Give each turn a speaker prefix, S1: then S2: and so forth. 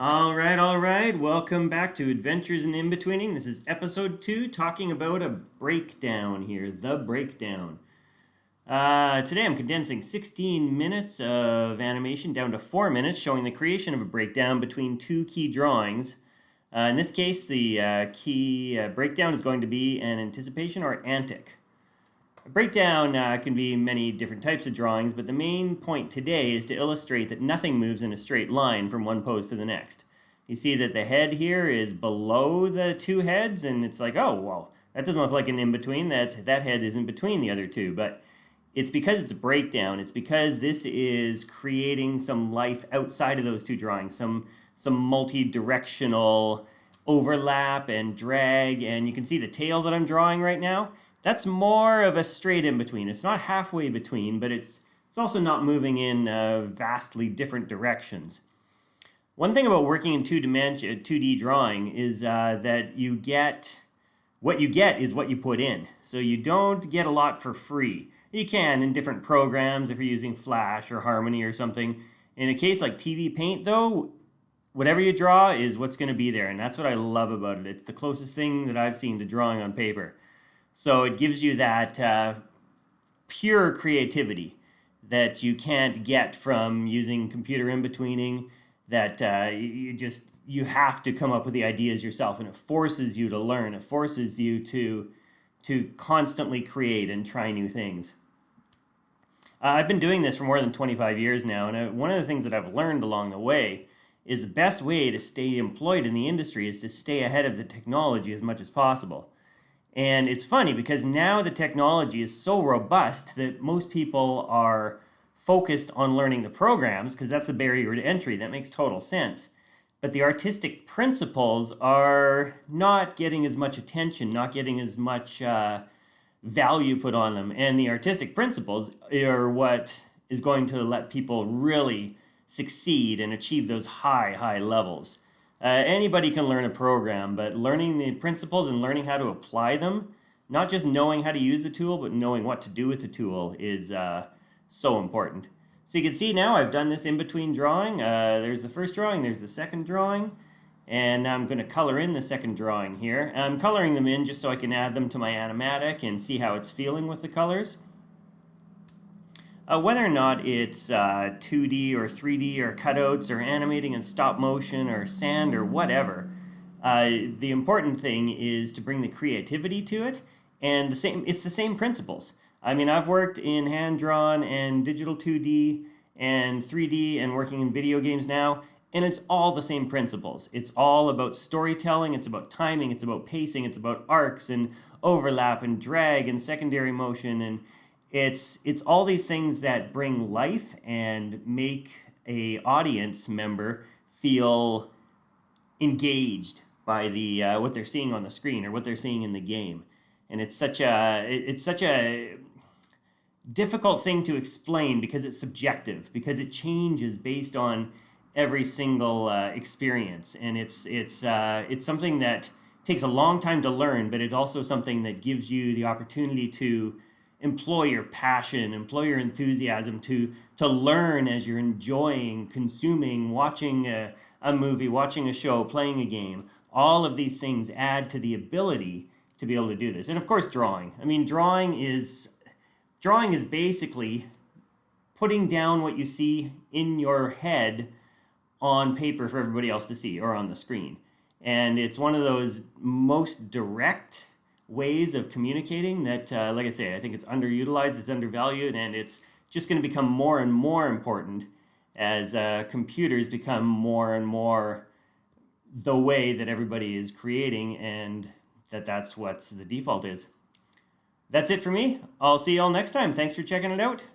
S1: All right. Welcome back to Adventures in Inbetweening. This is episode 2, talking about a breakdown here, the breakdown. Today I'm condensing 16 minutes of animation down to 4 minutes, showing the creation of a breakdown between two key drawings. In this case, the key breakdown is going to be an anticipation or antic. A breakdown can be many different types of drawings, but the main point today is to illustrate that nothing moves in a straight line from one pose to the next. You see that the head here is below the two heads, and it's like, oh, well, that doesn't look like an in-between. That head isn't between the other two, but it's because it's a breakdown. It's because this is creating some life outside of those two drawings, some multi-directional overlap and drag, and you can see the tail that I'm drawing right now. That's more of a straight in-between. It's not halfway between, but it's also not moving in vastly different directions. One thing about working in 2D drawing is that what you get is what you put in. So you don't get a lot for free. You can in different programs if you're using Flash or Harmony or something. In a case like TV Paint, though, whatever you draw is what's going to be there, and that's what I love about it. It's the closest thing that I've seen to drawing on paper. So it gives you that pure creativity that you can't get from using computer in-betweening, that you have to come up with the ideas yourself, and it forces you to learn. It forces you to constantly create and try new things. I've been doing this for more than 25 years now, and one of the things that I've learned along the way is the best way to stay employed in the industry is to stay ahead of the technology as much as possible. And it's funny because now the technology is so robust that most people are focused on learning the programs because that's the barrier to entry. That makes total sense. But the artistic principles are not getting as much attention, not getting as much value put on them. And the artistic principles are what is going to let people really succeed and achieve those high levels. Anybody can learn a program, but learning the principles and learning how to apply them, not just knowing how to use the tool, but knowing what to do with the tool is so important. So you can see now I've done this in-between drawing. There's the first drawing, there's the second drawing, and I'm going to color in the second drawing here. I'm coloring them in just so I can add them to my animatic and see how it's feeling with the colors. Whether or not it's 2D or 3D or cutouts or animating in stop motion or sand or whatever, the important thing is to bring the creativity to it, and it's the same principles. I mean, I've worked in hand-drawn and digital 2D and 3D and working in video games now, and it's all the same principles. It's all about storytelling, it's about timing, it's about pacing, it's about arcs and overlap and drag and secondary motion, and it's all these things that bring life and make a audience member feel engaged by the what they're seeing on the screen or what they're seeing in the game. And it's such a difficult thing to explain because it's subjective, because it changes based on every single experience, and it's something that takes a long time to learn, but it's also something that gives you the opportunity to employ your passion, employ your enthusiasm to learn as you're enjoying, consuming, watching a movie, watching a show, playing a game. All of these things add to the ability to be able to do this. And of course, drawing. I mean, drawing is basically putting down what you see in your head on paper for everybody else to see or on the screen. And it's one of those most direct ways of communicating that, like I say, I think it's underutilized, it's undervalued, and it's just going to become more and more important as computers become more and more the way that everybody is creating, and that's what the default is. That's it for me. I'll see you all next time. Thanks for checking it out.